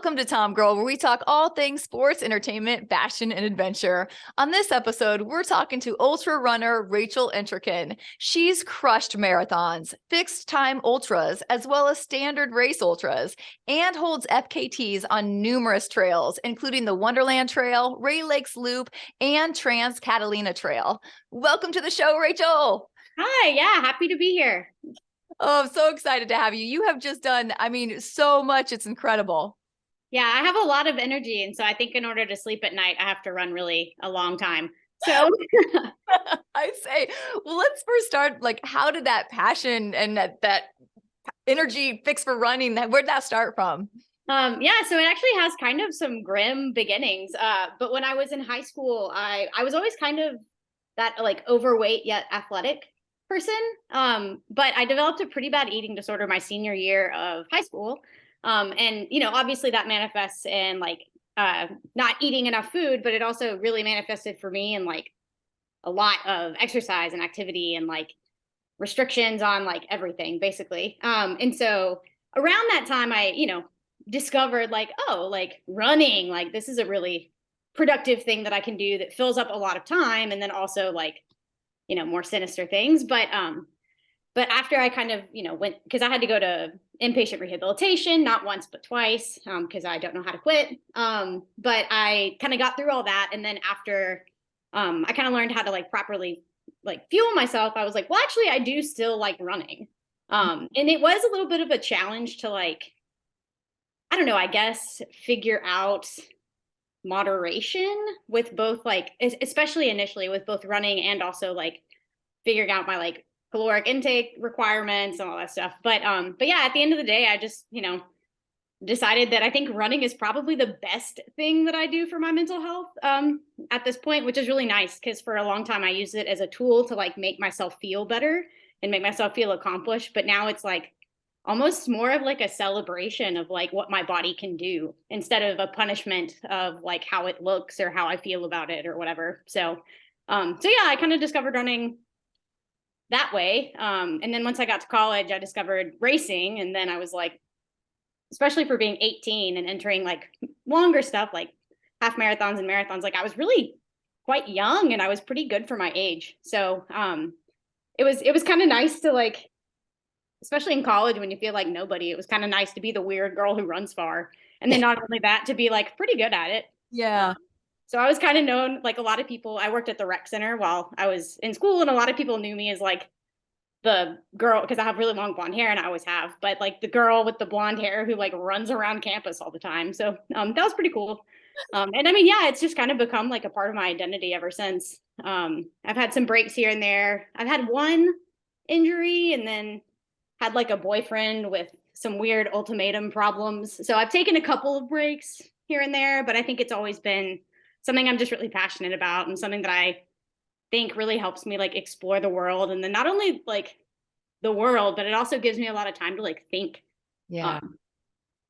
Welcome to Tom Girl, where we talk all things sports, entertainment, fashion, and adventure. On this episode, we're talking to ultra runner Rachel Entrekin. She's crushed marathons, fixed time ultras, as well as standard race ultras, and holds FKTs on numerous trails, including the Wonderland Trail, Rae Lakes Loop, and Trans-Catalina Trail. Welcome to the show, Rachel. Hi, yeah, happy to be here. Oh, I'm so excited to have you. You have just done, so much. It's incredible. Yeah, I have a lot of energy. And so I think in order to sleep at night, I have to run really a long time. So I say, well, let's first start, how did that passion and that energy fix for running, where'd that start from? yeah, so it actually has kind of some grim beginnings. But when I was in high school, I was always kind of that overweight yet athletic person. But I developed a pretty bad eating disorder my senior year of high school. And obviously that manifests in not eating enough food, but it also really manifested for me in a lot of exercise and activity and restrictions on everything basically. And so around that time I, discovered running, this is a really productive thing that I can do that fills up a lot of time. And then also more sinister things. But after I kind of, went, because I had to go to inpatient rehabilitation, not once, but twice, because I don't know how to quit. But I kind of got through all that. And then after I kind of learned how to properly fuel myself, I was like, well, actually, I do still like running. And it was a little bit of a challenge to I don't know, I guess, figure out moderation with both especially initially with both running and also figuring out my caloric intake requirements and all that stuff. But yeah, at the end of the day, I just, decided that I think running is probably the best thing that I do for my mental health at this point, which is really nice because for a long time I used it as a tool to make myself feel better and make myself feel accomplished. But now it's almost more of a celebration of what my body can do instead of a punishment of how it looks or how I feel about it or whatever. So yeah, I kind of discovered running that way. And then once I got to college, I discovered racing. And then I was especially for being 18 and entering longer stuff, half marathons and marathons, I was really quite young and I was pretty good for my age. So it was kind of nice to especially in college when you feel like nobody, it was kind of nice to be the weird girl who runs far. And then not only that, to be pretty good at it. Yeah. So I was kind of known, a lot of people, I worked at the rec center while I was in school, and a lot of people knew me as the girl, because I have really long blonde hair and I always have, but the girl with the blonde hair who runs around campus all the time. So that was pretty cool. And I mean, yeah, it's just kind of become a part of my identity ever since. I've had some breaks here and there. I've had one injury and then had a boyfriend with some weird ultimatum problems. So I've taken a couple of breaks here and there, but I think it's always been something I'm just really passionate about and something that I think really helps me explore the world. And then not only the world, but it also gives me a lot of time to think. Yeah.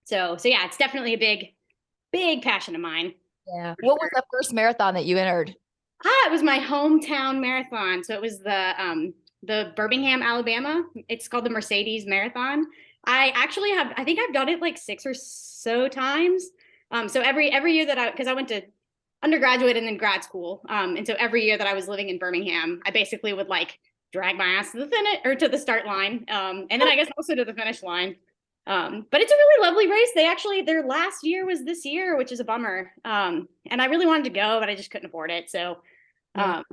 So yeah, it's definitely a big passion of mine. Yeah. What was the first marathon that you entered? It was my hometown marathon. So it was the Birmingham, Alabama. It's called the Mercedes Marathon. I think I've done it 6 or so times. So every year that because I went to undergraduate and then grad school. And so every year that I was living in Birmingham, I basically would drag my ass to the finish or to the start line. And then I guess also to the finish line. But it's a really lovely race. Their last year was this year, which is a bummer. And I really wanted to go, but I just couldn't afford it. So, but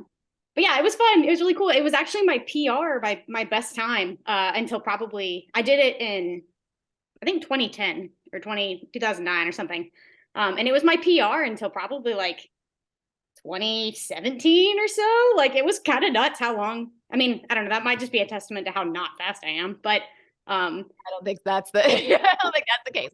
yeah, it was fun. It was really cool. It was actually my PR, my best time until probably, I did it in, I think 2010 or 2009 or something. And it was my PR until probably 2017 or so. It was kind of nuts how long. I mean, I don't know. That might just be a testament to how not fast I am. But I don't think that's the case.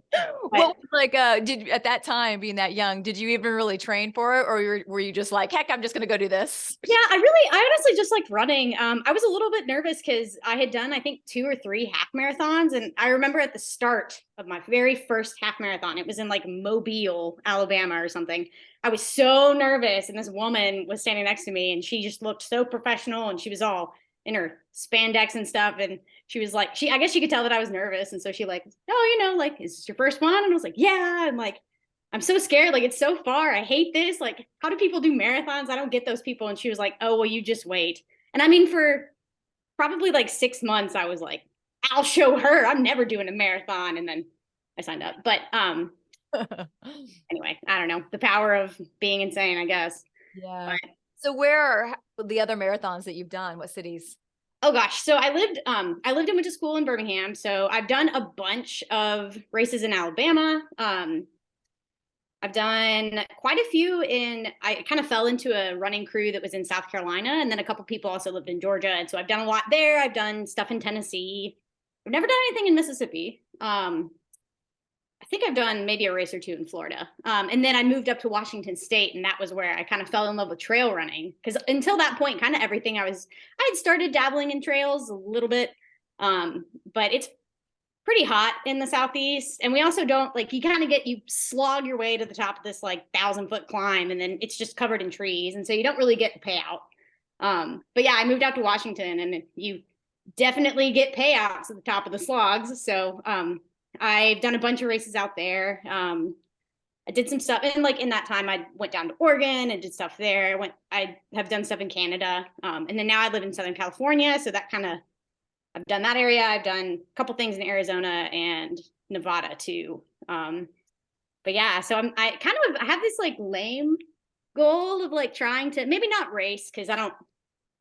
What was did at that time, being that young, did you even really train for it, or were you just heck, I'm just gonna go do this? Yeah, I honestly just liked running. I was a little bit nervous because I had done, I think, 2 or 3 half marathons. And I remember at the start of my very first half marathon, it was in Mobile, Alabama or something. I was so nervous. And this woman was standing next to me and she just looked so professional and she was all in her spandex and stuff. And she was like, I guess she could tell that I was nervous. And so she like, oh, you know, like, is this your first one? And I was like, yeah. And like, I'm so scared. Like, it's so far. I hate this. Like, how do people do marathons? I don't get those people. And she was like, oh, well, you just wait. And I mean, for probably like 6 months, I was like, I'll show her. I'm never doing a marathon. And then I signed up. But anyway, I don't know. The power of being insane, I guess. Yeah. But, So where are the other marathons that you've done? What cities? oh gosh. So I lived and went to school in Birmingham. So I've done a bunch of races in Alabama. I've done quite a few I kind of fell into a running crew that was in South Carolina, and then a couple people also lived in Georgia. And so I've done a lot there. I've done stuff in Tennessee. I've never done anything in Mississippi. I think I've done maybe a race or two in Florida. And then I moved up to Washington State, and that was where I kind of fell in love with trail running. Because until that point, kind of everything I had started dabbling in trails a little bit. But it's pretty hot in the Southeast. And we also don't, like, you slog your way to the top of this like 1,000-foot climb, and then it's just covered in trees. And so you don't really get the payout. But yeah, I moved out to Washington, and you definitely get payouts at the top of the slogs. So I've done a bunch of races out there. I did some stuff, and like in that time, I went down to Oregon and did stuff there. I have done stuff in Canada, and then now I live in Southern California, so that kind of, I've done that area. I've done a couple things in Arizona and Nevada too. But yeah, so I have this like lame goal of like trying to maybe not race, because I don't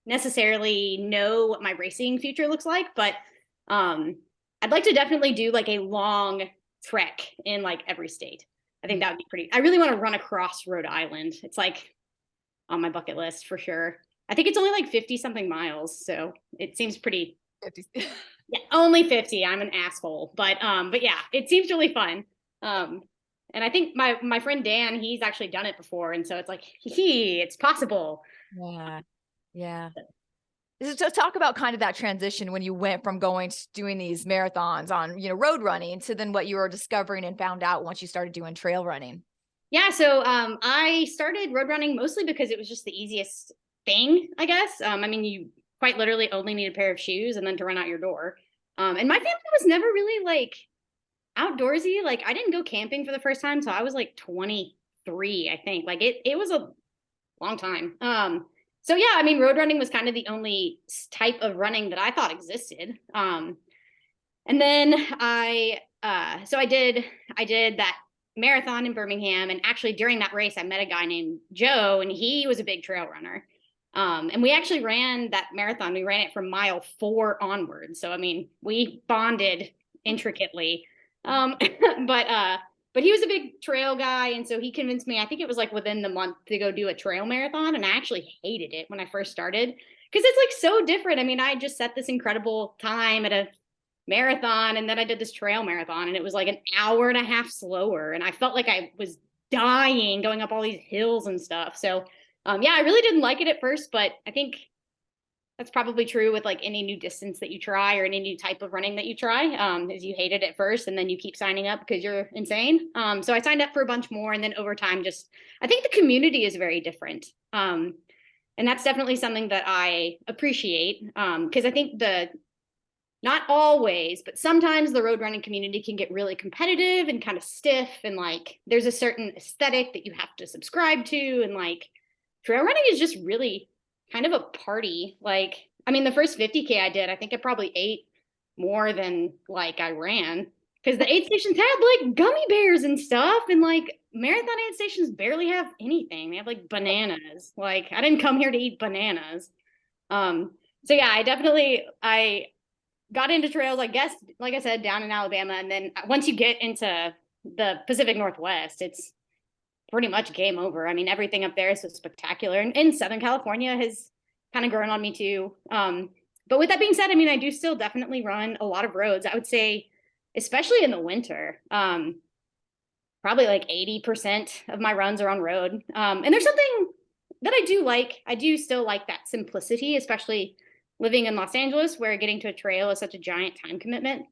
necessarily know what my racing future looks like, but I'd like to definitely do like a long trek in like every state. I think that would be pretty. I really want to run across Rhode Island. It's like on my bucket list for sure. I think it's only like 50 something miles, so it seems pretty. 50. Yeah, only 50. I'm an asshole, but yeah, it seems really fun. And I think my friend Dan, he's actually done it before, and so it's like, it's possible. Yeah, yeah. So talk about kind of that transition when you went from going to doing these marathons on, road running to then what you were discovering and found out once you started doing trail running. Yeah, so I started road running mostly because it was just the easiest thing, I guess. I mean, you quite literally only need a pair of shoes and then to run out your door. And my family was never really like outdoorsy. Like, I didn't go camping for the first time till I was like 23, I think. Like it was a long time. So yeah, I mean, road running was kind of the only type of running that I thought existed. And then I did that marathon in Birmingham, and actually during that race, I met a guy named Joe, and he was a big trail runner. And we actually ran that marathon. We ran it from mile 4 onward. So I mean, we bonded intricately. But he was a big trail guy, and so he convinced me, I think it was like within the month, to go do a trail marathon. And I actually hated it when I first started, because it's like so different. I mean, I just set this incredible time at a marathon, and then I did this trail marathon, and it was like an hour and a half slower. And I felt like I was dying going up all these hills and stuff. So yeah, I really didn't like it at first, but I think that's probably true with like any new distance that you try or any new type of running that you try, is you hate it at first and then you keep signing up because you're insane. So I signed up for a bunch more, and then over time, I think the community is very different. And that's definitely something that I appreciate, because I think not always, but sometimes the road running community can get really competitive and kind of stiff, and like there's a certain aesthetic that you have to subscribe to, and like trail running is just really kind of a party. Like, I mean, the first 50K I did, I think I probably ate more than like I ran, because the aid stations had like gummy bears and stuff, and like marathon aid stations barely have anything. They have like bananas. Like, I didn't come here to eat bananas. So yeah, I got into trails, I guess, like I said, down in Alabama. And then once you get into the Pacific Northwest, it's pretty much game over. I mean, everything up there is so spectacular. And Southern California has kind of grown on me too. But with that being said, I mean, I do still definitely run a lot of roads. I would say, especially in the winter, probably like 80% of my runs are on road. And there's something that I do like. I do still like that simplicity, especially living in Los Angeles, where getting to a trail is such a giant time commitment.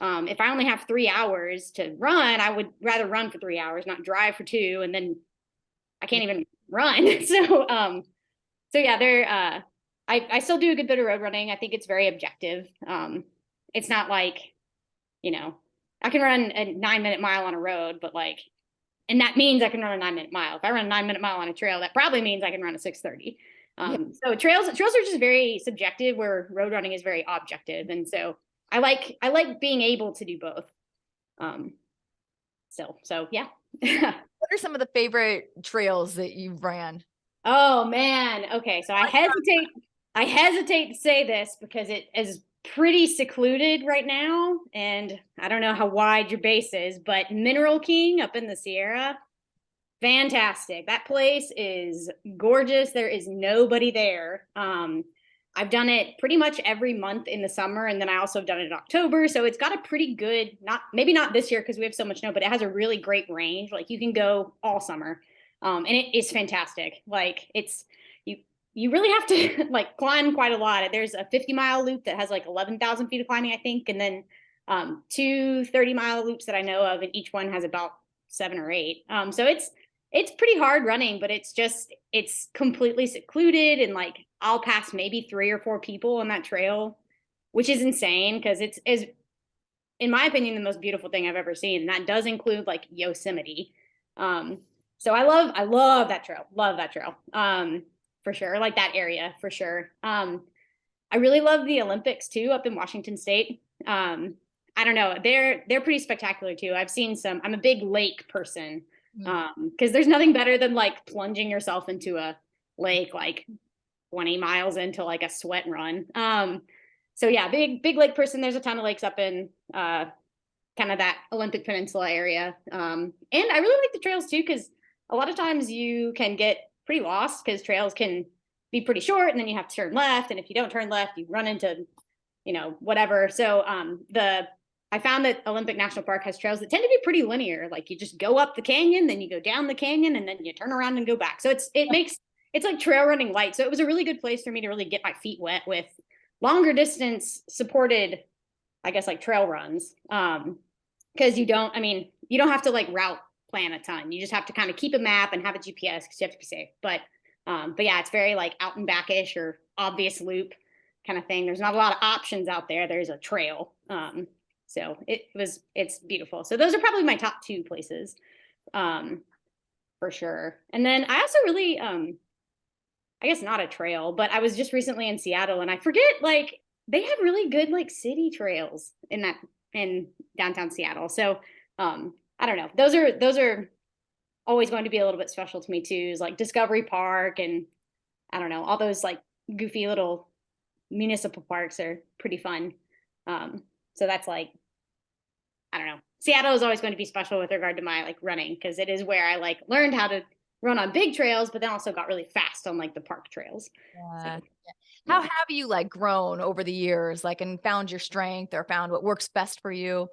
If I only have 3 hours to run, I would rather run for 3 hours, not drive for 2, and then I can't even run. So yeah, I I still do a good bit of road running. I think it's very objective. It's not like, you know, I can run a 9-minute mile on a road, but like, and that means I can run a 9-minute mile. If I run a 9-minute mile on a trail, that probably means I can run a 6:30. Yeah. So trails are just very subjective, where road running is very objective. And so I like being able to do both. So yeah. What are some of the favorite trails that you've ran? Oh man. Okay. So I hesitate to say this because it is pretty secluded right now. And I don't know how wide your base is, but Mineral King up in the Sierra, fantastic. That place is gorgeous. There is nobody there. I've done it pretty much every month in the summer, and then I also have done it in October. So it's got a pretty good, maybe not this year because we have so much snow, but it has a really great range. Like you can go all summer. And it is fantastic. Like you really have to like climb quite a lot. There's a 50-mile loop that has like 11,000 feet of climbing, I think. And then 2 30-mile loops that I know of, and each one has about 7 or 8. So it's pretty hard running, but it's completely secluded, and like I'll pass maybe 3 or 4 people on that trail, which is insane because it's in my opinion, the most beautiful thing I've ever seen. And that does include like Yosemite. So I love that trail. Love that trail. For sure. Like that area for sure. I really love the Olympics too, up in Washington State. I don't know. They're pretty spectacular too. I've seen some. I'm a big lake person. Because there's nothing better than like plunging yourself into a lake like 20 miles into like a sweat run. So yeah, big lake person. There's a ton of lakes up in kind of that Olympic Peninsula area. And I really like the trails too, because a lot of times you can get pretty lost because trails can be pretty short, and then you have to turn left. And if you don't turn left, you run into, whatever. So I found that Olympic National Park has trails that tend to be pretty linear. Like you just go up the canyon, then you go down the canyon, and then you turn around and go back. So it's like trail running light. So it was a really good place for me to really get my feet wet with longer distance supported, I guess, like trail runs. Because you don't have to like route plan a ton. You just have to kind of keep a map and have a GPS because you have to be safe. But yeah, it's very like out and backish or obvious loop kind of thing. There's not a lot of options out there. There's a trail. So it's beautiful. So those are probably my top 2 places, for sure. And then I also really, I guess not a trail, but I was just recently in Seattle, and I forget, like they have really good like city trails in downtown Seattle. So I don't know. Those are always going to be a little bit special to me too. Is like Discovery Park, and I don't know, all those like goofy little municipal parks are pretty fun. So that's like, I don't know. Seattle is always going to be special with regard to my like running, because it is where I like learned how to run on big trails, but then also got really fast on like the park trails. Yeah. How have you like grown over the years, like, and found your strength or found what works best for you?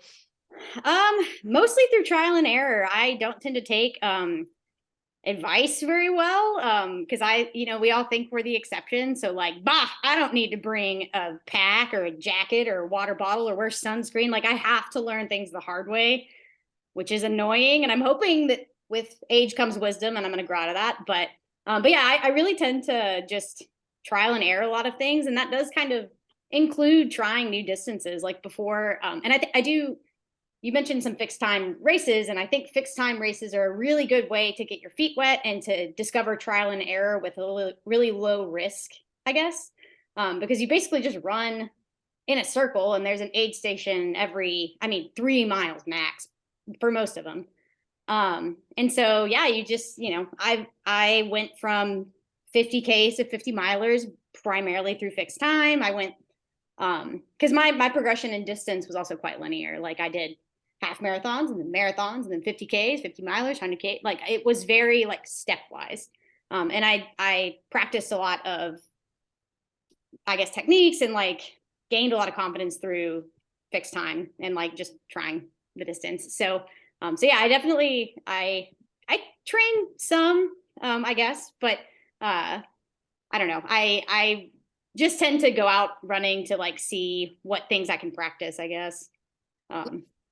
Mostly through trial and error. I don't tend to take advice very well, because we all think we're the exception. So like, I don't need to bring a pack or a jacket or a water bottle or wear sunscreen. Like I have to learn things the hard way, which is annoying. And I'm hoping that with age comes wisdom, and I'm going to grow out of that. But yeah, I really tend to just trial and error a lot of things. And that does kind of include trying new distances like before. And I do. You mentioned some fixed time races, and I think fixed time races are a really good way to get your feet wet and to discover trial and error with a really low risk, I guess, because you basically just run in a circle, and there's an aid station every, 3 miles max for most of them. And so, yeah, you just, I went from 50Ks to 50 milers primarily through fixed time. I went, because my progression in distance was also quite linear. Like I did half marathons and then marathons and then 50Ks, 50 milers, 100K. Like it was very like stepwise. And I practiced a lot of, I guess, techniques, and like gained a lot of confidence through fixed time and like just trying the distance. So yeah, I train some, I guess, but I don't know. I just tend to go out running to like see what things I can practice, I guess.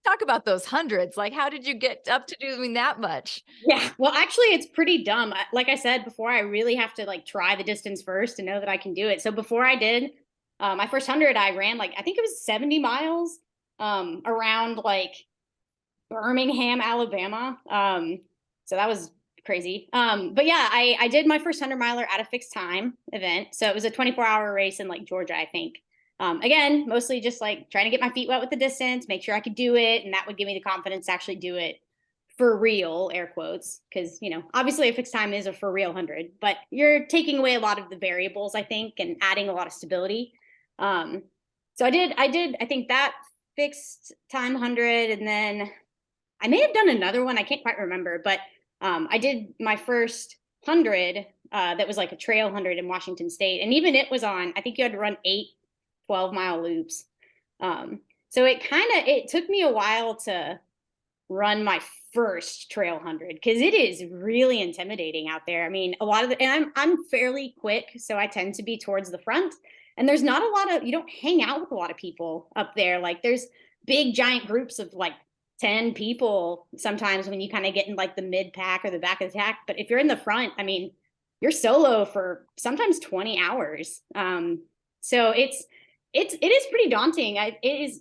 Talk about those hundreds. Like, how did you get up to doing that much? Yeah. Well, actually, it's pretty dumb. Like I said before, I really have to like try the distance first to know that I can do it. So before I did my first 100, I ran like, I think it was 70 miles around like Birmingham, Alabama. So that was crazy. But yeah, I did my first 100 miler at a fixed time event. So it was a 24-hour race in like Georgia, I think. Again, mostly just like trying to get my feet wet with the distance, make sure I could do it. And that would give me the confidence to actually do it for real, air quotes. Cause obviously a fixed time is a for real 100, but you're taking away a lot of the variables, I think, and adding a lot of stability. So I did, I think that fixed time 100. And then I may have done another one. I can't quite remember, but I did my first 100 that was like a trail 100 in Washington State. And even it was on, I think you had to run 8 12-mile loops. So it took me a while to run my first trail 100 because it is really intimidating out there. I mean, a lot of and I'm fairly quick, so I tend to be towards the front. And there's not a lot of, you don't hang out with a lot of people up there. Like there's big giant groups of like 10 people sometimes when you kind of get in like the mid pack or the back of the pack. But if you're in the front, I mean, you're solo for sometimes 20 hours. So it is pretty daunting. It is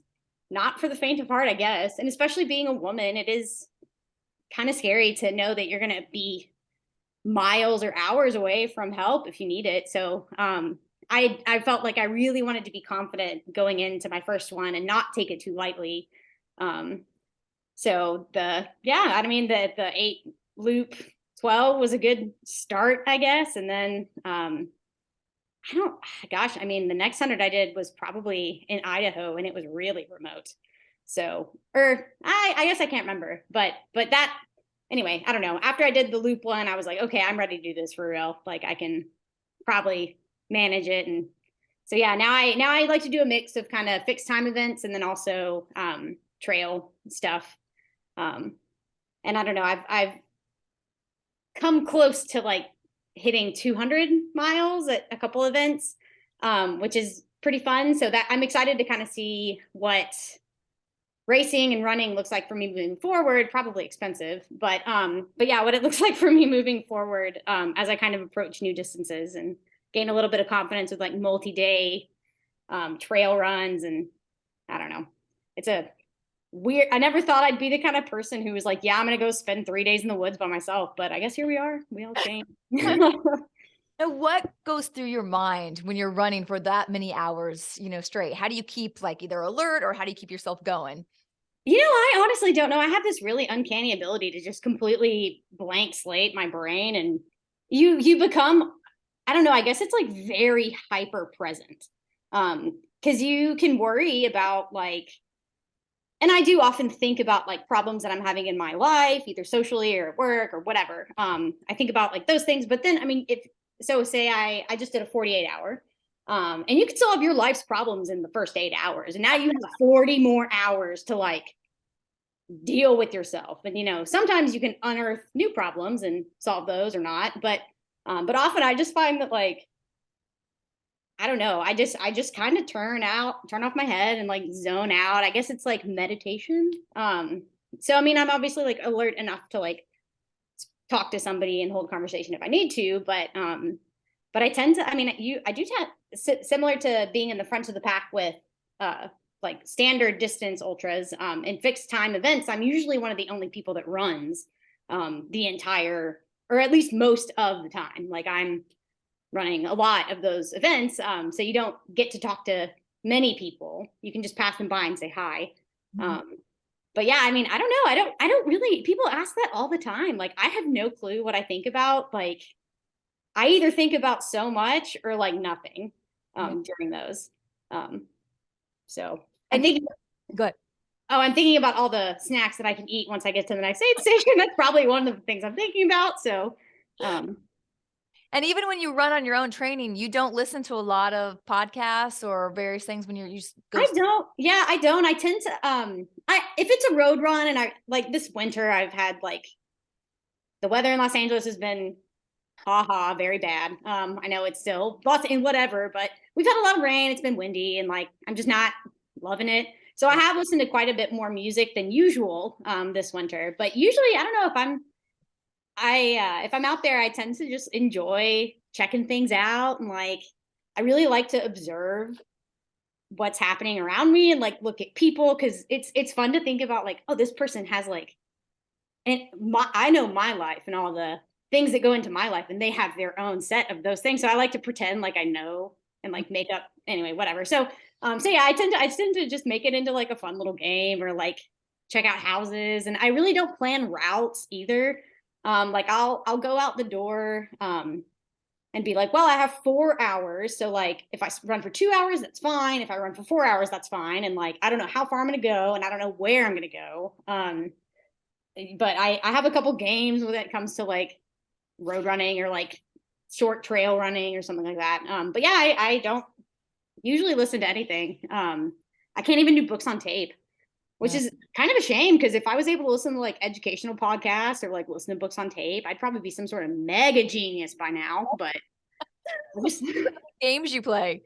not for the faint of heart, I guess. And especially being a woman, it is kind of scary to know that you're going to be miles or hours away from help if you need it. So I felt like I really wanted to be confident going into my first one and not take it too lightly. So the 8 loop 12 was a good start, I guess. And then the next 100 I did was probably in Idaho and it was really remote. So, I guess I can't remember, but that, anyway, I don't know. After I did the loop one, I was like, okay, I'm ready to do this for real. Like I can probably manage it. And so, yeah, now I like to do a mix of kind of fixed time events and then also trail stuff. And I don't know, I've come close to like hitting 200 miles at a couple events, which is pretty fun. So that I'm excited to kind of see what racing and running looks like for me moving forward. Probably expensive, but yeah, what it looks like for me moving forward as I kind of approach new distances and gain a little bit of confidence with like multi-day trail runs. And I don't know, it's a weird, I never thought I'd be the kind of person who was like, yeah, I'm gonna go spend 3 days in the woods by myself, but I guess here we are. We all change. And what goes through your mind when you're running for that many hours, straight? How do you keep like either alert or how do you keep yourself going? I honestly don't know. I have this really uncanny ability to just completely blank slate my brain, and you become, I don't know, I guess it's like very hyper present. Because you can worry about like, and I do often think about like problems that I'm having in my life, either socially or at work or whatever. I think about like those things, but then, I mean, say I just did a 48-hour, and you can solve your life's problems in the first 8 hours. And now you have 40 more hours to like deal with yourself. And, sometimes you can unearth new problems and solve those or not. But often I just find that like, I don't know. I just kind of turn off my head and like zone out. I guess it's like meditation. So, I mean, I'm obviously like alert enough to like talk to somebody and hold a conversation if I need to, but I tend to, I mean, I do tend, similar to being in the front of the pack with like standard distance ultras and fixed time events. I'm usually one of the only people that runs the entire, or at least most of the time. Like I'm running a lot of those events, so you don't get to talk to many people. You can just pass them by and say hi. But yeah, I mean, I don't know. I don't really, people ask that all the time. Like I have no clue what I think about. Like I either think about so much or like nothing during those. So I think good. Oh, I'm thinking about all the snacks that I can eat once I get to the next aid station. That's probably one of the things I'm thinking about. So and even when you run on your own training, you don't listen to a lot of podcasts or various things when you just go. I don't. Yeah, I don't. I tend to if it's a road run, and I like this winter I've had like the weather in Los Angeles has been very bad. I know it's still lots and whatever, but we've had a lot of rain. It's been windy and like I'm just not loving it. So I have listened to quite a bit more music than usual this winter. But usually, I don't know if I'm out there, I tend to just enjoy checking things out, and like I really like to observe what's happening around me and like look at people, because it's fun to think about like, oh, this person has like, and I know my life and all the things that go into my life, and they have their own set of those things. So I like to pretend like I know and like make up anyway, whatever. So yeah, I tend to just make it into like a fun little game, or like check out houses. And I really don't plan routes either. Like I'll go out the door and be like, well, I have 4 hours. So like if I run for 2 hours, that's fine. If I run for 4 hours, that's fine. And like I don't know how far I'm gonna go, and I don't know where I'm gonna go. But I have a couple games when it comes to like road running or like short trail running or something like that. But yeah, I don't usually listen to anything. I can't even do books on tape, which is kind of a shame, because if I was able to listen to like educational podcasts or like listen to books on tape, I'd probably be some sort of mega genius by now. But Games you play?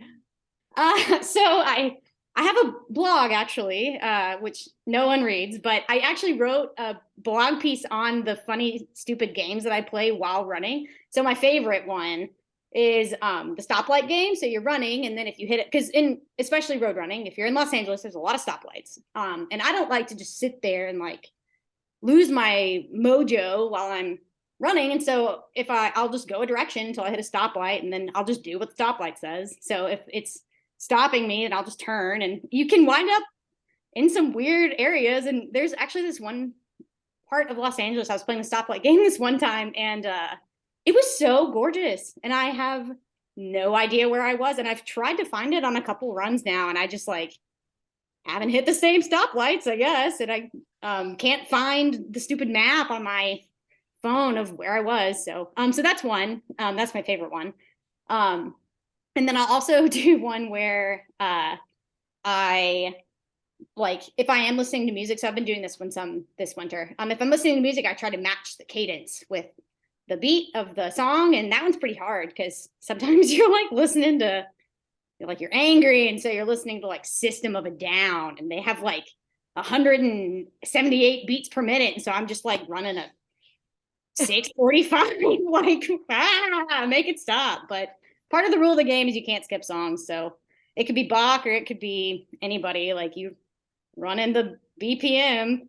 so I have a blog actually, which no one reads, but I actually wrote a blog piece on the funny, stupid games that I play while running. So my favorite one is the stoplight game. So you're running, and then if you hit it, because in especially road running, if you're in Los Angeles, there's a lot of stoplights. And I don't like to just sit there and like lose my mojo while I'm running. And so if I'll just go a direction until I hit a stoplight, and then I'll just do what the stoplight says. So if it's stopping me, and I'll just turn, and you can wind up in some weird areas. And there's actually this one part of Los Angeles, I was playing the stoplight game this one time, and it was so gorgeous, and I have no idea where I was. And I've tried to find it on a couple runs now, and I just like haven't hit the same stoplights, I guess. And I can't find the stupid map on my phone of where I was. So that's one. That's my favorite one. And then I'll also do one where I like, if I am listening to music, so I've been doing this this winter. If I'm listening to music, I try to match the cadence with the beat of the song, and that one's pretty hard, because sometimes you're like listening to, you're angry, and so you're listening to like System of a Down, and they have like 178 beats per minute, and so I'm just like running a 645, like make it stop. But part of the rule of the game is you can't skip songs, so it could be Bach or it could be anybody, like you run in the BPM.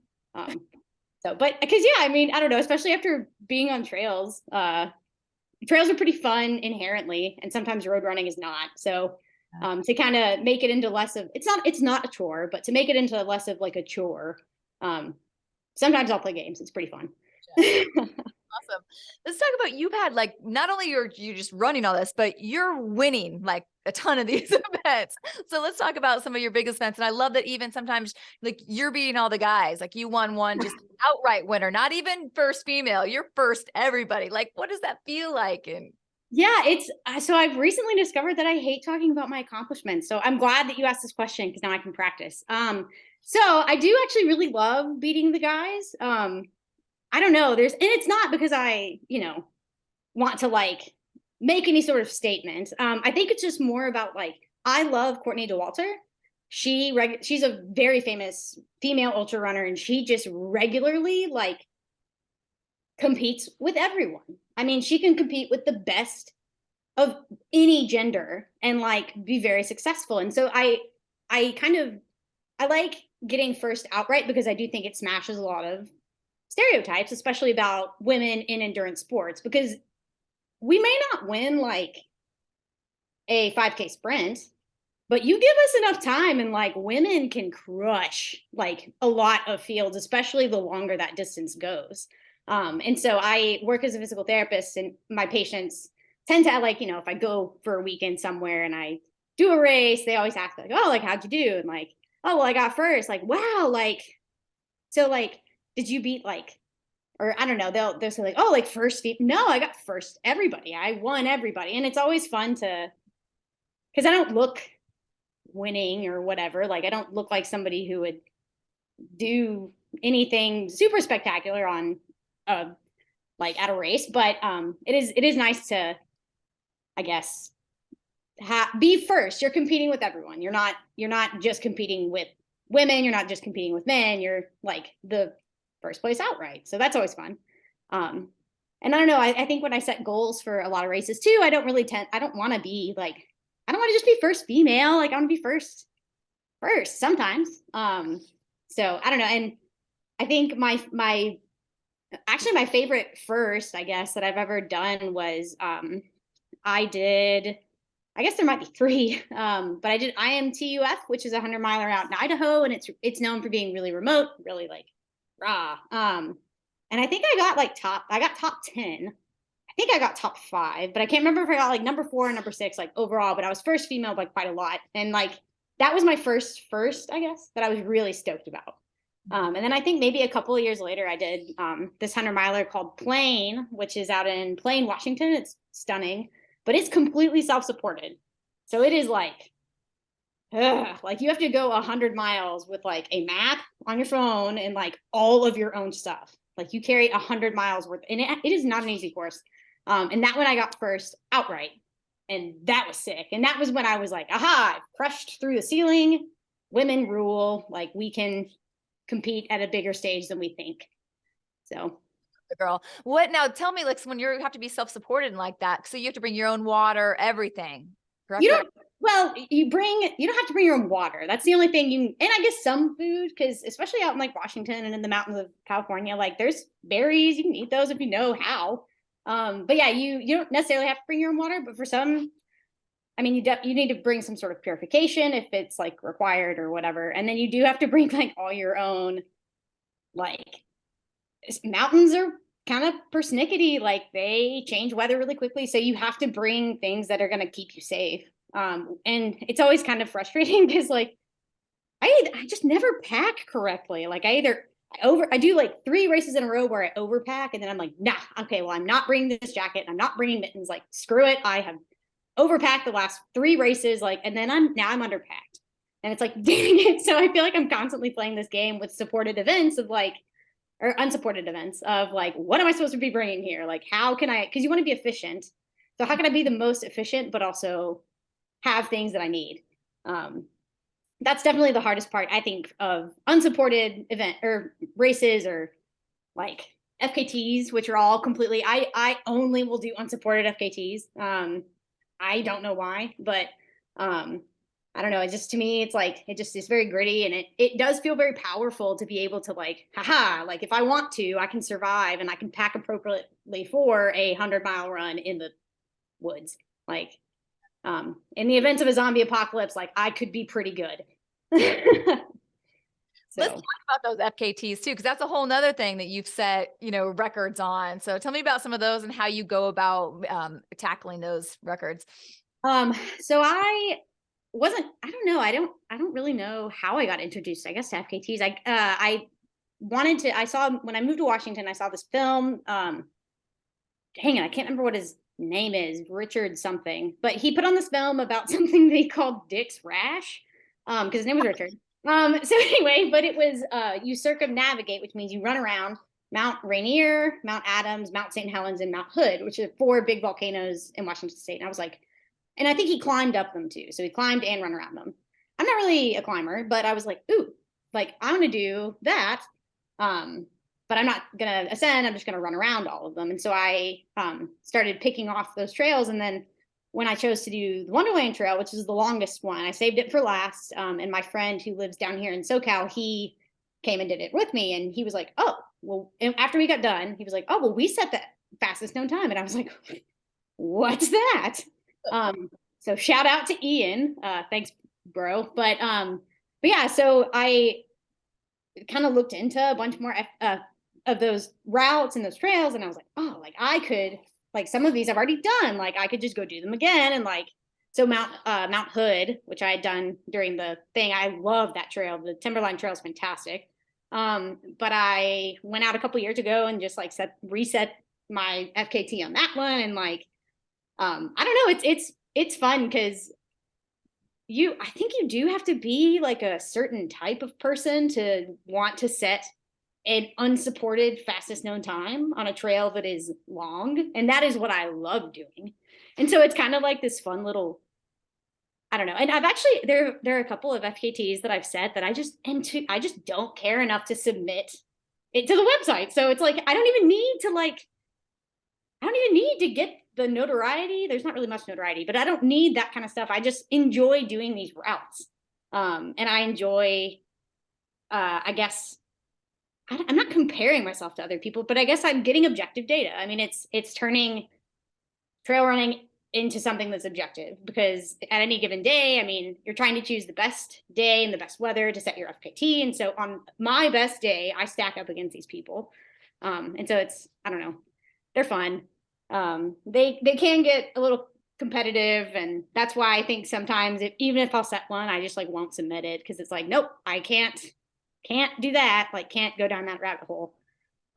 But because yeah, I mean, I don't know, especially after being on trails, trails are pretty fun inherently, and sometimes road running is not. So to kind of make it into less of, it's not a chore, but to make it into less of like a chore, sometimes I'll play games. It's pretty fun. Awesome. Let's talk about, you've had like, not only you're just running all this, but you're winning like a ton of these events. So let's talk about some of your biggest events. And I love that even sometimes like you're beating all the guys, like you won one just outright winner, not even first female, you're first everybody. Like, what does that feel like? And yeah, so I've recently discovered that I hate talking about my accomplishments. So I'm glad that you asked this question, because now I can practice. So I do actually really love beating the guys. I don't know, and it's not because I, want to like make any sort of statement. I think it's just more about like, I love Courtney Dauwalter. She's a very famous female ultra runner, and she just regularly like competes with everyone. I mean, she can compete with the best of any gender and like be very successful. And so I like getting first outright, because I do think it smashes a lot of stereotypes, especially about women in endurance sports, because we may not win like a 5K sprint, but you give us enough time, and like women can crush like a lot of fields, especially the longer that distance goes. And so I work as a physical therapist, and my patients tend to like, if I go for a weekend somewhere and I do a race, they always ask like, oh, like, how'd you do? And like, oh, well, I got first. Like, wow, like, so like, did you beat like, or I don't know, they'll say like, oh, like first feet. No, I got first everybody. I won everybody. And it's always fun because I don't look winning or whatever. Like I don't look like somebody who would do anything super spectacular on like at a race, but it is nice to, I guess, be first. You're competing with everyone. You're not just competing with women, you're not just competing with men, you're like the first place outright. So that's always fun. And I don't know, I think when I set goals for a lot of races too, I don't want to be like, I don't want to just be first female. Like I want to be first sometimes. So I don't know. And I think my favorite first, I guess, that I've ever done was, I guess there might be three, but I did IMTUF, which is a 100-miler out in Idaho, and it's known for being really remote, really like raw. And I think I got top 10. I think I got top 5, but I can't remember if I got like number 4 and number 6, like overall, but I was first female by quite a lot. And like, that was my first, I guess, that I was really stoked about. And then I think maybe a couple of years later, I did this 100-miler called Plain, which is out in Plain, Washington. It's stunning, but it's completely self-supported. So it is like you have to go 100 miles with like a map on your phone and like all of your own stuff. Like you carry 100 miles worth, and it is not an easy course. And that one I got first outright, and that was sick. And that was when I was like, aha, I've crushed through the ceiling. Women rule. Like we can compete at a bigger stage than we think. So girl, what now? Tell me, like, when you have to be self-supported like that, so you have to bring your own water, everything. Correct? You don't have to bring your own water. That's the only thing and I guess some food, because especially out in like Washington and in the mountains of California, like there's berries, you can eat those if you know how. But yeah, you don't necessarily have to bring your own water, but for some, I mean, you need to bring some sort of purification if it's like required or whatever. And then you do have to bring like all your own, like mountains are kind of persnickety, like they change weather really quickly. So you have to bring things that are going to keep you safe. And it's always kind of frustrating because like, I just never pack correctly. Like I do like 3 races in a row where I overpack, and then I'm like, nah, okay, well, I'm not bringing this jacket. I'm not bringing mittens. Like, screw it. I have overpacked the last 3 races. Like, and then I'm underpacked, and it's like, dang it. So I feel like I'm constantly playing this game with supported events of like, or unsupported events of like, what am I supposed to be bringing here? Like, how can I, because you want to be efficient. So how can I be the most efficient, but also have things that I need? That's definitely the hardest part, I think, of unsupported event or races or like FKTs, which are all completely, I only will do unsupported FKTs. I don't know why, but I don't know. It just, to me, it's like, it's very gritty, and it does feel very powerful to be able to like, haha, like if I want to, I can survive and I can pack appropriately for a 100-mile run in the woods. Like, in the event of a zombie apocalypse, like I could be pretty good. Let's talk about those FKTs too, because that's a whole nother thing that you've set, records on. So tell me about some of those and how you go about tackling those records. So I don't know. I don't really know how I got introduced, I guess, to FKTs. I saw, when I moved to Washington, I saw this film. Hang on, I can't remember what his name is, Richard something, but he put on this film about something they called Dick's Rash, because his name was Richard. So anyway, but it was, you circumnavigate, which means you run around Mount Rainier, Mount Adams, Mount St. Helens, and Mount Hood, which are 4 big volcanoes in Washington State. And I was like, and I think he climbed up them too. So he climbed and run around them. I'm not really a climber, but I was like, ooh, like I want to do that. But I'm not going to ascend. I'm just going to run around all of them. And so I started picking off those trails. And then when I chose to do the Wonderland Trail, which is the longest one, I saved it for last. And my friend who lives down here in SoCal, he came and did it with me. And he was like, oh, well, and after we got done, he was like, oh, well, we set the fastest known time. And I was like, what's that? So shout out to Ian. Thanks, bro. But yeah, so I kind of looked into a bunch more of those routes and those trails, and I was like, oh, like I could, like some of these I've already done, like I could just go do them again. And like, so Mount Hood, which I had done during the thing, I love that trail. The Timberline Trail is fantastic. But I went out a couple years ago and just like reset my FKT on that one, and like I don't know, it's fun because I think you do have to be like a certain type of person to want to set an unsupported fastest known time on a trail that is long. And that is what I love doing. And so it's kind of like this fun little, I don't know. And I've actually, there are a couple of FKTs that I've set that I just don't care enough to submit it to the website. So it's like, I don't even need to get the notoriety. There's not really much notoriety, but I don't need that kind of stuff. I just enjoy doing these routes. And I enjoy, I guess, I'm not comparing myself to other people, but I guess I'm getting objective data. I mean, it's turning trail running into something that's objective, because at any given day, I mean, you're trying to choose the best day and the best weather to set your FKT. And so on my best day, I stack up against these people. And so it's, I don't know, they're fun. They can get a little competitive, and that's why I think sometimes even if I'll set one, I just like won't submit it, because it's like, nope, I can't do that. Like, can't go down that rabbit hole.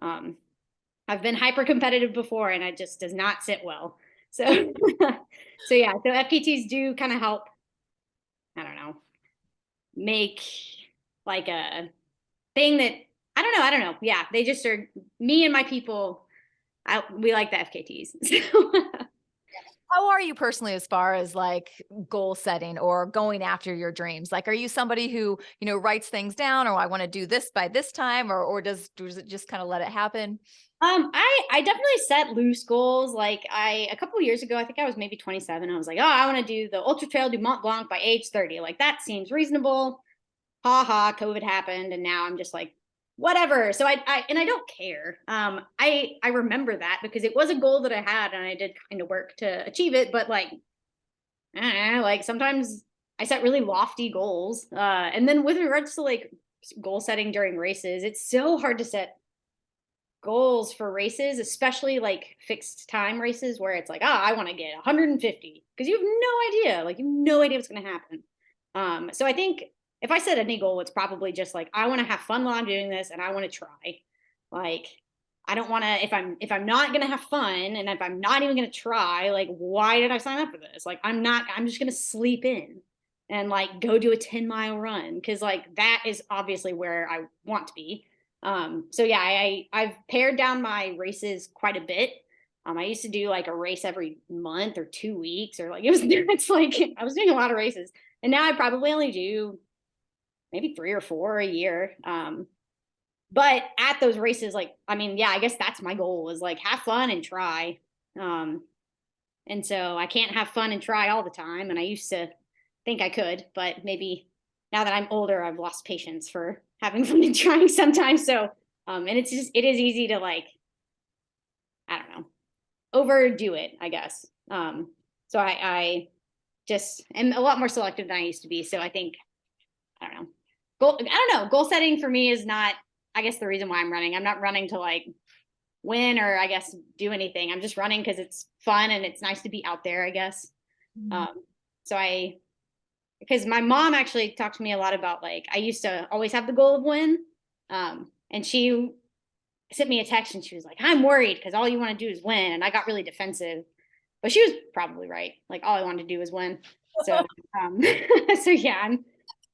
I've been hyper competitive before, and it just does not sit well. So, so yeah, so FKTs do kind of help, I don't know, make like a thing that, I don't know. Yeah, they just are, me and my people, we like the FKTs. How are you personally as far as like goal setting or going after your dreams? Like, are you somebody who, writes things down, or I want to do this by this time, or does it just kind of let it happen? I definitely set loose goals. Like a couple of years ago, I think I was maybe 27. I was like, oh, I want to do the Ultra Trail du Mont Blanc by age 30. Like, that seems reasonable. Ha ha, COVID happened, and now I'm just like, whatever. So I don't care. I remember that because it was a goal that I had, and I did kind of work to achieve it. But like, I don't know, like sometimes I set really lofty goals. And then with regards to like goal setting during races, it's so hard to set goals for races, especially like fixed time races where it's like, I want to get 150, because you have no idea. Like, you have no idea what's going to happen. So I think if I set any goal, it's probably just like, I want to have fun while I'm doing this, and I want to try. Like, I don't want to, if I'm not going to have fun, and if I'm not even going to try, like, why did I sign up for this? Like, I'm just going to sleep in and like go do a 10-mile run, because like that is obviously where I want to be. So yeah, I've pared down my races quite a bit. I used to do like a race every month or 2 weeks, or like it's like I was doing a lot of races, and now I probably only do maybe 3 or 4 a year. But at those races, like, I mean, yeah, I guess that's my goal, is like have fun and try. And so I can't have fun and try all the time. And I used to think I could, but maybe now that I'm older, I've lost patience for having fun and trying sometimes. So, and it is easy to like, I don't know, overdo it, I guess. So I just am a lot more selective than I used to be. So I think, I don't know, goal setting for me is not, I guess, the reason why I'm running. I'm not running to like win or I guess do anything. I'm just running because it's fun and it's nice to be out there, I guess. Mm-hmm. Because my mom actually talked to me a lot about like, I used to always have the goal of win. And she sent me a text and she was like, I'm worried because all you want to do is win. And I got really defensive, but she was probably right. Like, all I wanted to do was win. So, so yeah,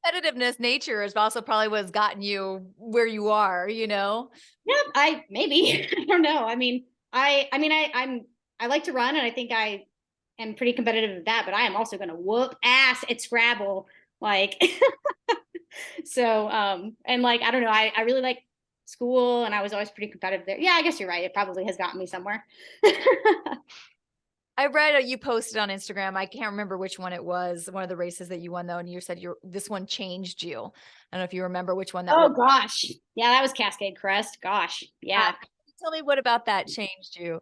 competitiveness nature is also probably what's gotten you where you are, Yeah, maybe, I don't know. I mean, I like to run, and I think I am pretty competitive at that, but I am also going to whoop ass at Scrabble. Like, so, and like, I don't know, I really like school, and I was always pretty competitive there. Yeah, I guess you're right. It probably has gotten me somewhere. I read you posted on Instagram. I can't remember which one it was, one of the races that you won though. And you said this one changed you. I don't know if you remember which one that was. Oh gosh. Yeah, that was Cascade Crest. Gosh. Yeah. Tell me what about that changed you?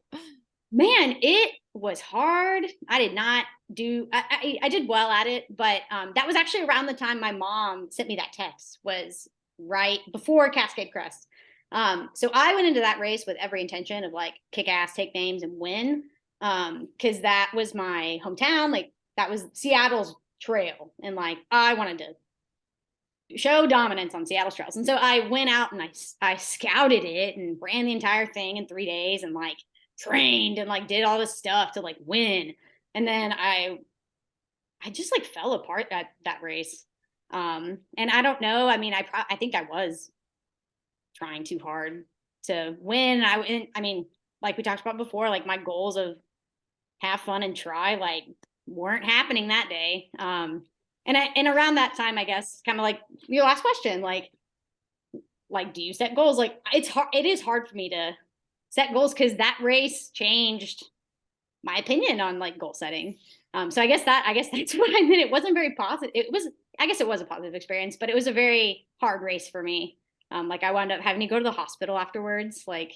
Man, it was hard. I did not do, I did well at it, but that was actually around the time my mom sent me that text, was right before Cascade Crest. So I went into that race with every intention of like kick ass, take names, and win. Because that was my hometown. Like, that was Seattle's trail. And like, I wanted to show dominance on Seattle's trails. And so I went out and I scouted it and ran the entire thing in 3 days and like trained and like did all this stuff to like win. And then I just like fell apart at that race. And I don't know. I mean, I think I was trying too hard to win. I mean, like we talked about before, like my goals of have fun and try, like weren't happening that day. And around that time, I guess, kind of like your last question, like, do you set goals? Like, it is hard for me to set goals because that race changed my opinion on like goal setting. So I guess that's what I did. It wasn't very positive. I guess it was a positive experience, but it was a very hard race for me. Like I wound up having to go to the hospital afterwards, like,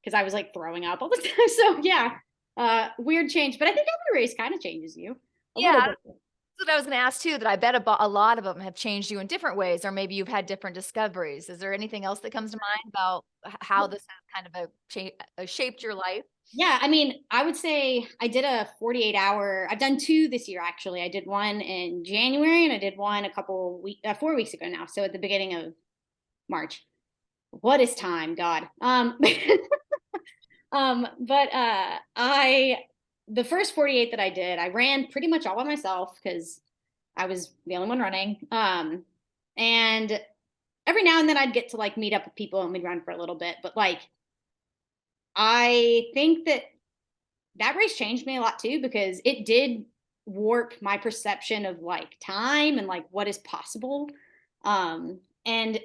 because I was like throwing up all the time. So yeah, weird change. But I think every race kind of changes you a little bit. That's what I was going to ask too, that I bet a lot of them have changed you in different ways, or maybe you've had different discoveries. Is there anything else that comes to mind about how this has kind of shaped your life? Yeah, I mean, I would say I did a 48-hour. I've done two this year, actually. I did one in January and I did one a couple weeks, 4 weeks ago now. So at the beginning of March. What is time, God? But the first 48 that I did, I ran pretty much all by myself because I was the only one running. And every now and then I'd get to like meet up with people and we'd run for a little bit. But like, I think that race changed me a lot too, because it did warp my perception of like time and like what is possible. And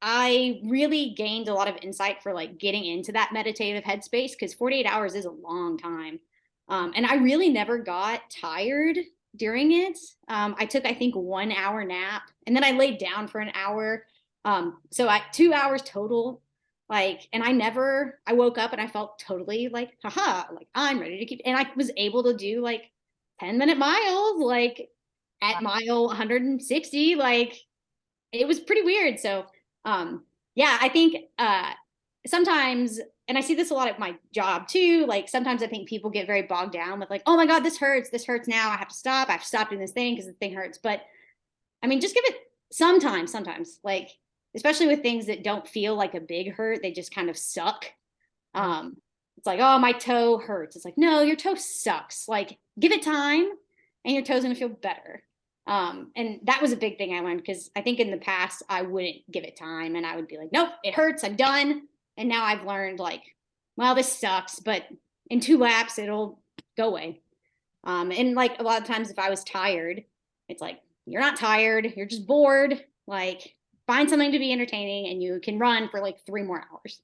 I really gained a lot of insight for like getting into that meditative headspace, because 48 hours is a long time. And I really never got tired during it. I took, I think, 1 hour nap and then I laid down for an hour. So 2 hours total. Like, and I woke up and I felt totally like, haha, like I'm ready to keep, and I was able to do like 10-minute miles, like at mile 160, like it was pretty weird. So, yeah, I think, sometimes, and I see this a lot at my job too, like sometimes I think people get very bogged down with like, oh my God, this hurts now. I have to stop doing this thing because the thing hurts. But I mean, just give it sometimes, like, especially with things that don't feel like a big hurt, they just kind of suck. It's like, oh, my toe hurts. It's like, no, your toe sucks. Like, give it time and your toe's gonna feel better. And that was a big thing I learned, because I think in the past I wouldn't give it time and I would be like, nope, it hurts, I'm done. And now I've learned like, well, this sucks, but in 2 laps it'll go away. And like a lot of times if I was tired, it's like, you're not tired, you're just bored. Like, find something to be entertaining and you can run for like 3 more hours.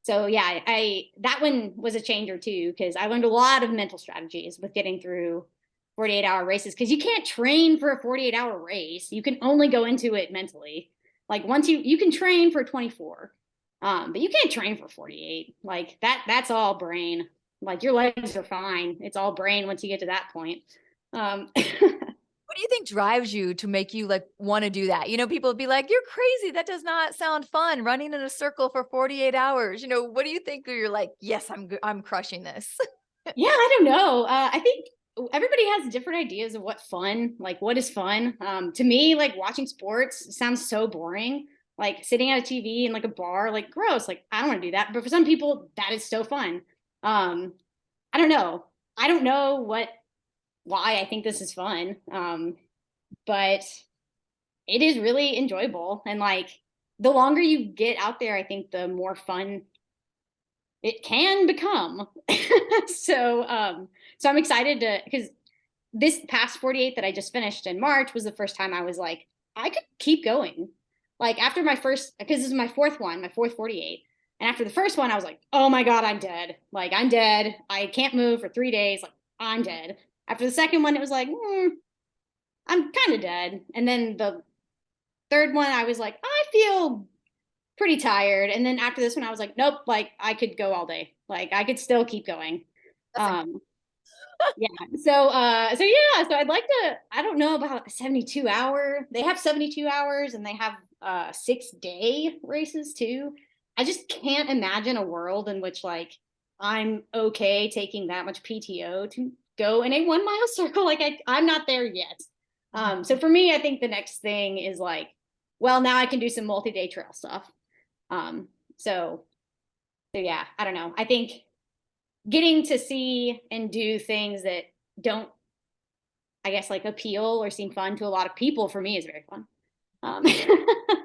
So yeah, that one was a changer too, because I learned a lot of mental strategies with getting through 48-hour races, because you can't train for a 48-hour race. You can only go into it mentally. Like once you can train for 24, but you can't train for 48. Like that's all brain. Like your legs are fine. It's all brain once you get to that point. What do you think drives you to make you like want to do that? You know, people would be like, you're crazy. That does not sound fun, running in a circle for 48 hours. You know, what do you think you're like, yes, I'm crushing this? Yeah, I don't know. I think everybody has different ideas of what is fun. To me, like watching sports sounds so boring. Like sitting at a TV in like a bar, like gross. Like I don't want to do that. But for some people, that is so fun. I don't know. I don't know why I think this is fun. But it is really enjoyable. And like the longer you get out there, I think the more fun it can become. So I'm excited because this past 48 that I just finished in March was the first time I was like, I could keep going. Like after my first, because this is my fourth 48. And after the first one, I was like, oh my God, I'm dead. Like I'm dead. I can't move for 3 days. Like I'm dead. After the second one, it was like, I'm kind of dead. And then the third one, I was like, I feel pretty tired. And then after this one, I was like, nope, like I could go all day. Like I could still keep going. Yeah. So yeah, so I'd like to, I don't know about 72 hour. They have 72 hours and they have 6-day races too. I just can't imagine a world in which like I'm okay taking that much PTO to go in a 1 mile circle. Like I'm not there yet. So for me, I think the next thing is like, well, now I can do some multi-day trail stuff. So yeah, I don't know. I think getting to see and do things that don't, I guess, like appeal or seem fun to a lot of people, for me is very fun.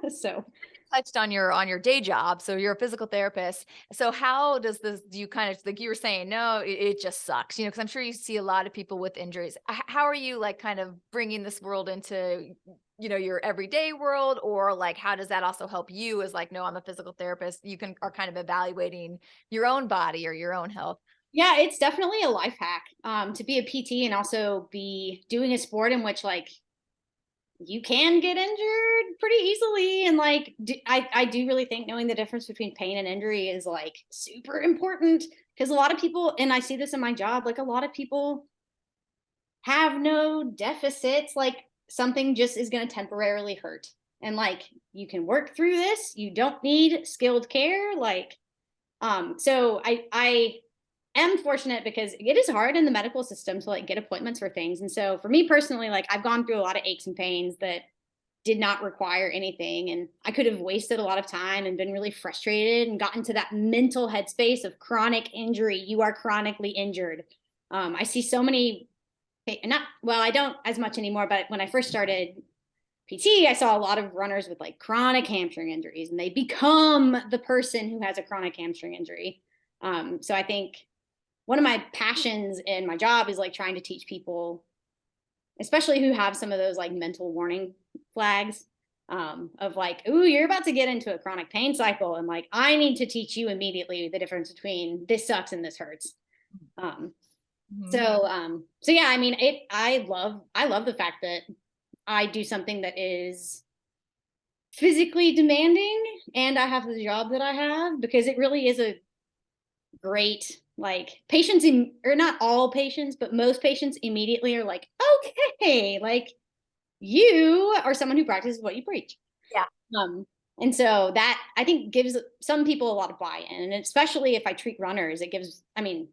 So touched on your day job. So you're a physical therapist. So how does this, do you kind of, like you were saying, no, it just sucks, you know, because I'm sure you see a lot of people with injuries. How are you like kind of bringing this world into, you know, your everyday world? Or like, how does that also help you as like, no, I'm a physical therapist. You can are kind of evaluating your own body or your own health. Yeah, it's definitely a life hack to be a PT and also be doing a sport in which like you can get injured pretty easily. And like, I do really think knowing the difference between pain and injury is like super important because a lot of people, and I see this in my job, like a lot of people have no deficits. Like something just is going to temporarily hurt. And like, you can work through this. You don't need skilled care. Like, so I am fortunate because it is hard in the medical system to like get appointments for things. And so for me personally, like I've gone through a lot of aches and pains that did not require anything. And I could have wasted a lot of time and been really frustrated and gotten to that mental headspace of chronic injury. You are chronically injured. I see so many, not, well, I don't as much anymore, but when I first started PT, I saw a lot of runners with like chronic hamstring injuries and they become the person who has a chronic hamstring injury. So I think one of my passions in my job is like trying to teach people, especially who have some of those like mental warning flags of like, ooh, you're about to get into a chronic pain cycle. And like, I need to teach you immediately the difference between this sucks and this hurts. So yeah, I mean, I love the fact that I do something that is physically demanding and I have the job that I have because it really is a great, like patients or not all patients, but most patients immediately are like, okay, like you are someone who practices what you preach. Yeah. And so that I think gives some people a lot of buy-in. And especially if I treat runners, it gives, I mean,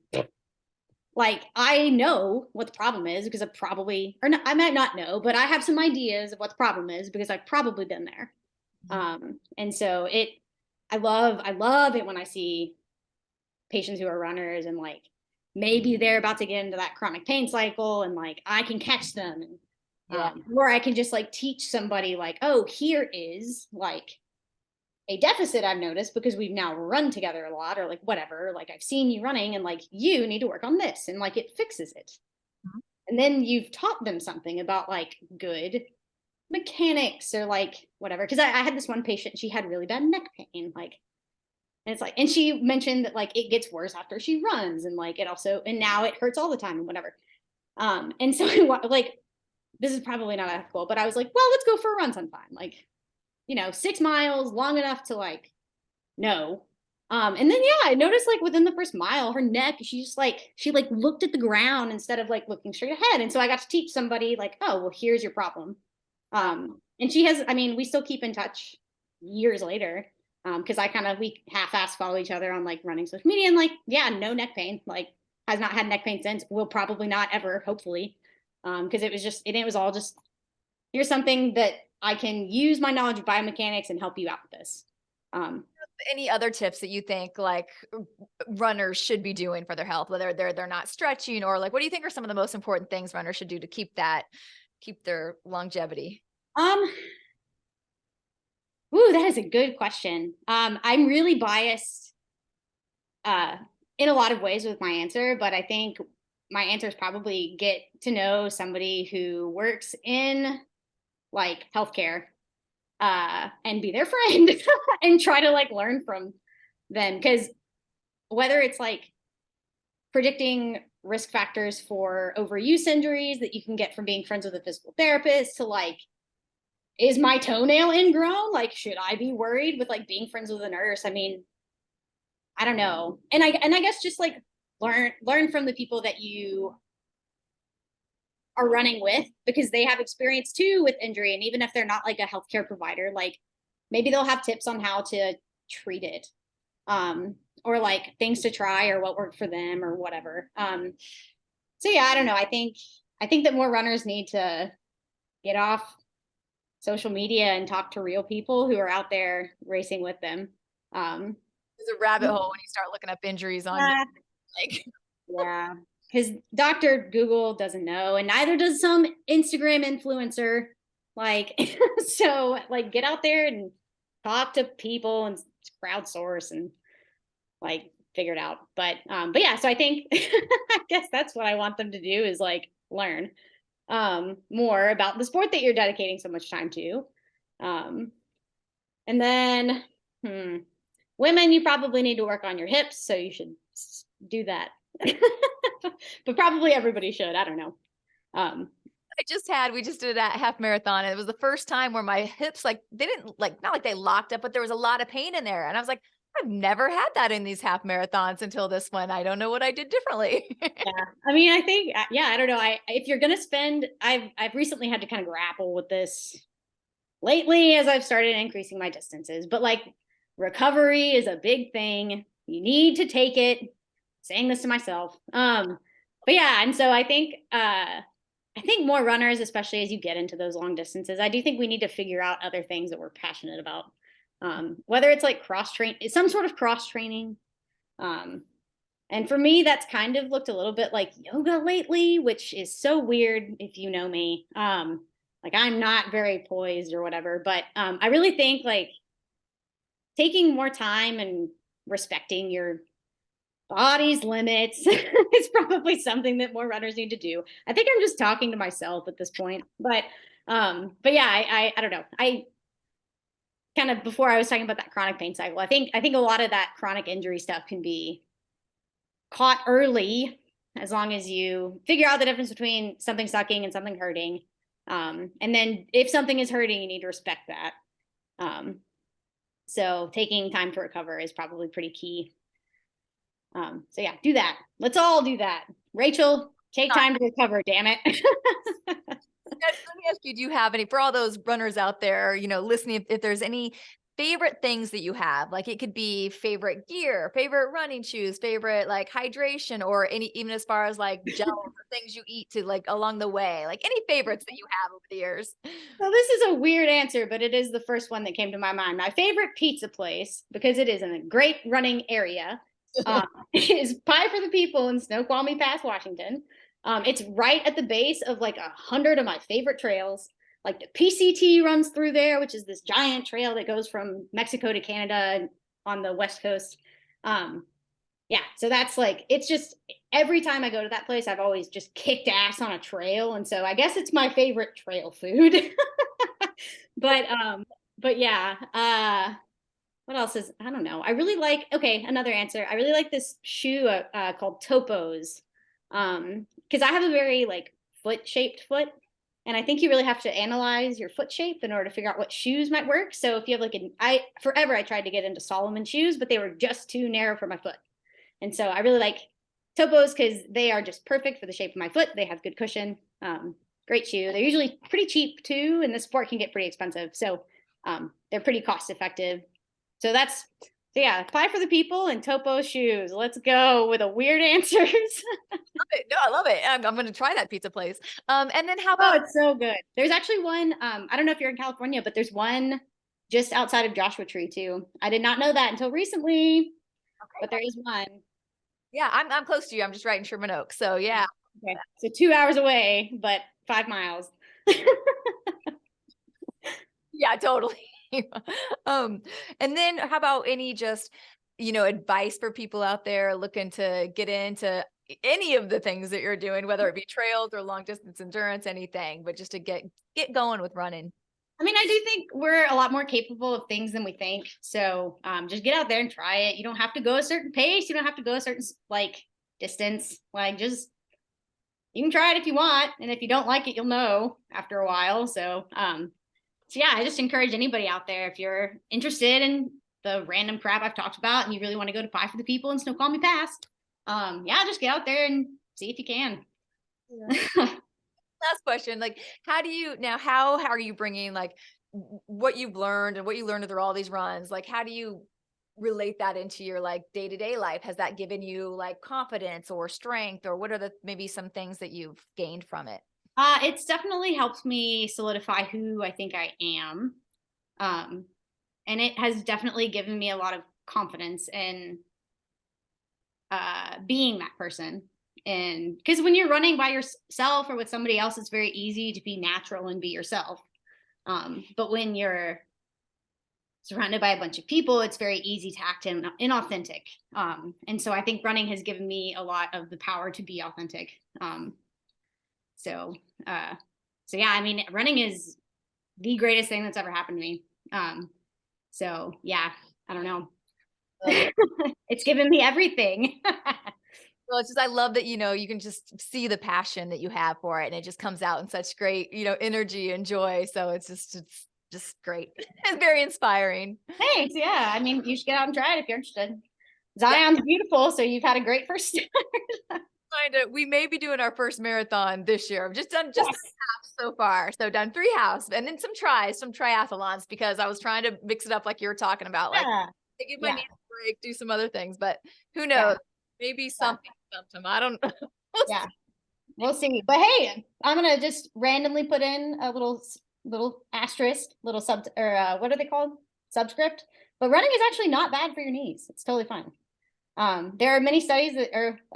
like I know what the problem is because I've probably, or not, I might not know, but I have some ideas of what the problem is because I've probably been there. And so I love it when I see patients who are runners and like maybe they're about to get into that chronic pain cycle and like I can catch them and or I can just like teach somebody like, oh, here is like a deficit I've noticed because we've now run together a lot or like whatever, like I've seen you running and like you need to work on this and like it fixes it. And then you've taught them something about like good mechanics or like whatever. Because I had this one patient, she had really bad neck pain, like, and it's like, and she mentioned that like it gets worse after she runs and like it also, and now it hurts all the time and whatever. And so like, this is probably not ethical, but I was like, well, let's go for a run sometime. Like, you know, 6 miles, long enough to like know. And then yeah, I noticed like within the first mile, her neck, she like looked at the ground instead of like looking straight ahead. And so I got to teach somebody like, oh, well, here's your problem. And she has, I mean, we still keep in touch years later. Because we half-ass follow each other on like running social media and like, yeah, no neck pain, like has not had neck pain since, will probably not ever, hopefully. Because it was all just, here's something that I can use my knowledge of biomechanics and help you out with this. Any other tips that you think like runners should be doing for their health, whether they're not stretching or like, what do you think are some of the most important things runners should do to keep their longevity? Ooh, that is a good question. I'm really biased in a lot of ways with my answer, but I think my answer is probably get to know somebody who works in like healthcare and be their friend and try to like learn from them. Because whether it's like predicting risk factors for overuse injuries that you can get from being friends with a physical therapist to like, is my toenail ingrown? Like, should I be worried with like being friends with a nurse? I mean, I don't know. And I guess just like learn from the people that you are running with because they have experience too with injury. And even if they're not like a healthcare provider, like maybe they'll have tips on how to treat it. Or like things to try or what worked for them or whatever. So yeah, I don't know. I think that more runners need to get off social media and talk to real people who are out there racing with them. There's a rabbit hole when you start looking up injuries on like yeah, because Dr. Google doesn't know, and neither does some Instagram influencer. Like, so like get out there and talk to people and crowdsource and like figure it out. But yeah, so I think I guess that's what I want them to do is like learn more about the sport that you're dedicating so much time to. And then women, you probably need to work on your hips, so you should do that. But probably everybody should. I don't know. We just did that half marathon, and it was the first time where my hips, like, they didn't like, not like they locked up, but there was a lot of pain in there. And I was like, I've never had that in these half marathons until this one. I don't know what I did differently. Yeah. I mean, I think, yeah, I don't know. If you're going to spend, I've recently had to kind of grapple with this lately as I've started increasing my distances, but like recovery is a big thing. You need to take it. Saying this to myself. But yeah. And so I think more runners, especially as you get into those long distances, I do think we need to figure out other things that we're passionate about. Whether it's like some sort of cross training. And for me, that's kind of looked a little bit like yoga lately, which is so weird if you know me. Like I'm not very poised or whatever, but I really think like taking more time and respecting your body's limits is probably something that more runners need to do. I think I'm just talking to myself at this point, but yeah, I don't know. I kind of, before I was talking about that chronic pain cycle, I think a lot of that chronic injury stuff can be caught early as long as you figure out the difference between something sucking and something hurting. And then if something is hurting, you need to respect that. So taking time to recover is probably pretty key. So yeah, do that. Let's all do that. Rachel, take time to recover, damn it. Let me ask you, do you have any, for all those runners out there, you know, listening, if there's any favorite things that you have, like it could be favorite gear, favorite running shoes, favorite like hydration, or even as far as like gels or things you eat to like along the way, like any favorites that you have over the years? Well, this is a weird answer, but it is the first one that came to my mind. My favorite pizza place, because it is in a great running area, is Pie for the People in Snoqualmie Pass, Washington. It's right at the base of like 100 of my favorite trails. Like the PCT runs through there, which is this giant trail that goes from Mexico to Canada on the West Coast. Yeah, so that's like, it's just every time I go to that place, I've always just kicked ass on a trail. And so I guess it's my favorite trail food. But yeah, what else is, I don't know. I really like, okay, another answer. I really like this shoe called Topos. Because I have a very like foot-shaped foot. And I think you really have to analyze your foot shape in order to figure out what shoes might work. So if you have like forever I tried to get into Solomon shoes, but they were just too narrow for my foot. And so I really like Topos because they are just perfect for the shape of my foot. They have good cushion, great shoe. They're usually pretty cheap too, and the sport can get pretty expensive. So they're pretty cost effective. So yeah, Pie for the People and Topo shoes. Let's go with a weird answers. No, I love it. I'm going to try that pizza place. And then how Oh, about, it's so good. There's actually one, I don't know if you're in California, but there's one just outside of Joshua Tree too. I did not know that until recently, but there is one. yeah, I'm close to you. I'm just right in Sherman Oaks. So yeah. Okay. So 2 hours away, but 5 miles. Yeah, totally. And then how about any just, you know, advice for people out there looking to get into any of the things that you're doing, whether it be trails or long distance endurance, anything, but just to get going with running? I mean, I do think we're a lot more capable of things than we think. So just get out there and try it. You don't have to go a certain pace. You don't have to go a certain like distance. Like just, you can try it if you want. And if you don't like it, you'll know after a while. So yeah, I just encourage anybody out there, if you're interested in the random crap I've talked about and you really want to go to Pie for the People in Snoqualmie Pass, yeah, just get out there and see if you can. Yeah. Last question, like, how are you bringing like what you've learned and what you learned through all these runs? Like, how do you relate that into your like day-to-day life? Has that given you like confidence or strength, or what are maybe some things that you've gained from it? It's definitely helped me solidify who I think I am. And it has definitely given me a lot of confidence in being that person. And because when you're running by yourself or with somebody else, it's very easy to be natural and be yourself. But when you're surrounded by a bunch of people, it's very easy to act inauthentic. And so I think running has given me a lot of the power to be authentic. So yeah, I mean, running is the greatest thing that's ever happened to me. So yeah, I don't know. It's given me everything. Well, it's just, I love that, you can just see the passion that you have for it, and it just comes out in such great, energy and joy. So it's just great. It's very inspiring. Thanks. Yeah. I mean, you should get out and try it if you're interested. Zion's beautiful. So you've had a great first start. We may be doing our first marathon this year. I've just done just 3 halves so far. So done 3 halves and then some triathlons, because I was trying to mix it up like you were talking about, like to give my knees a break, do some other things, but who knows? Maybe something. I don't know. We'll see. But hey, I'm gonna just randomly put in a little asterisk, little what are they called? Subscript. But running is actually not bad for your knees. It's totally fine. There are many studies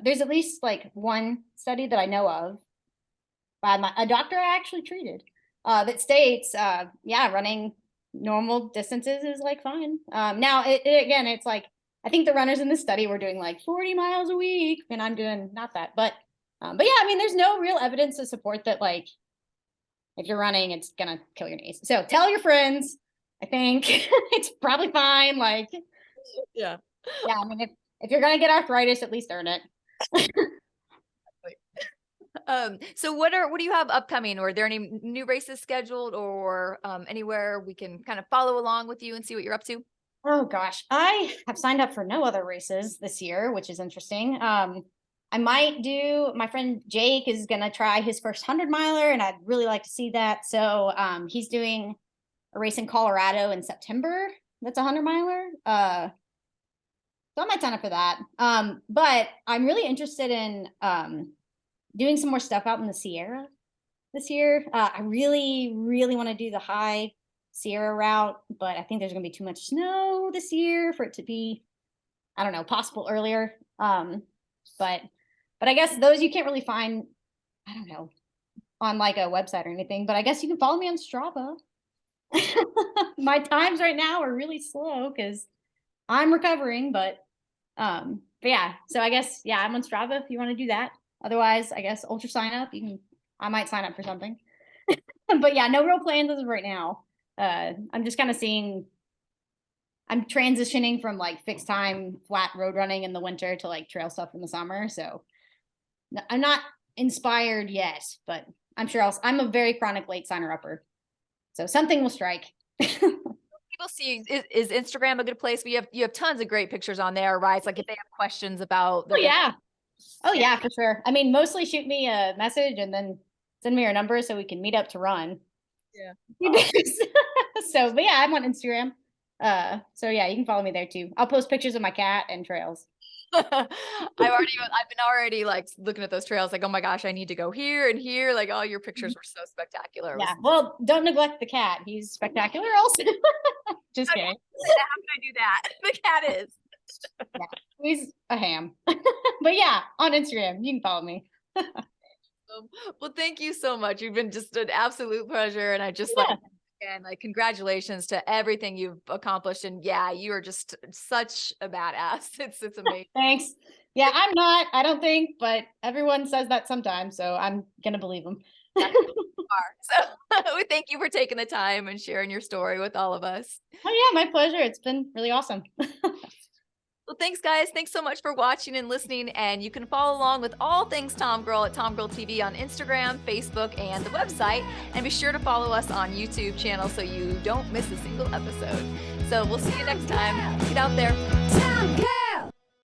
there's at least like one study that I know of by a doctor I actually treated that states, running normal distances is like fine. Now again, it's like, I think the runners in this study were doing like 40 miles a week, and I'm doing not that, but yeah, I mean, there's no real evidence to support that, like, if you're running, it's gonna kill your knees. So tell your friends. I think it's probably fine. Like, yeah. I mean, if you're gonna get arthritis, at least earn it. So what do you have upcoming, or are there any new races scheduled, or anywhere we can kind of follow along with you and see what you're up to? Oh gosh, I have signed up for no other races this year, which is interesting. I might do, my friend Jake is going to try his first 100-miler, and I'd really like to see that. So he's doing a race in Colorado in September. That's a 100-miler. So I might sign up for that. But I'm really interested in doing some more stuff out in the Sierra this year. I really, really want to do the high Sierra route, but I think there's going to be too much snow this year for it to be, I don't know, possible earlier. But I guess those you can't really find, I don't know, on like a website or anything, but I guess you can follow me on Strava. My times right now are really slow because I'm recovering, but yeah, so I guess, yeah, I'm on Strava if you want to do that. Otherwise, I guess ultra sign up, I might sign up for something. But yeah, no real plans as of right now. I'm just kind of I'm transitioning from like fixed time flat road running in the winter to like trail stuff in the summer. So I'm not inspired yet, but I'm sure I'm a very chronic late signer upper. So something will strike. People see, is Instagram a good place? You have tons of great pictures on there, right? It's like if they have questions about Oh yeah, for sure. I mean, mostly shoot me a message and then send me your number so we can meet up to run. Yeah. So, but yeah, I'm on Instagram. So yeah, you can follow me there too. I'll post pictures of my cat and trails. I've been already like looking at those trails, like, oh my gosh, I need to go here and here. Like, all your pictures were so spectacular. Yeah. Well, don't neglect the cat. He's spectacular also. Just kidding. How can I do that? The cat is. Yeah, he's a ham. But yeah, on Instagram, you can follow me. Well, thank you so much. You've been just an absolute pleasure. And I just like congratulations to everything you've accomplished. And yeah, you are just such a badass. It's amazing. Thanks. Yeah, I'm not, I don't think, but everyone says that sometimes. So I'm going to believe them. So thank you for taking the time and sharing your story with all of us. Oh yeah, my pleasure. It's been really awesome. Well, thanks guys. Thanks so much for watching and listening. And you can follow along with all things Tom Girl at Tom Girl TV on Instagram, Facebook, and the website. And be sure to follow us on YouTube channel so you don't miss a single episode. So we'll see you next time. Get out there.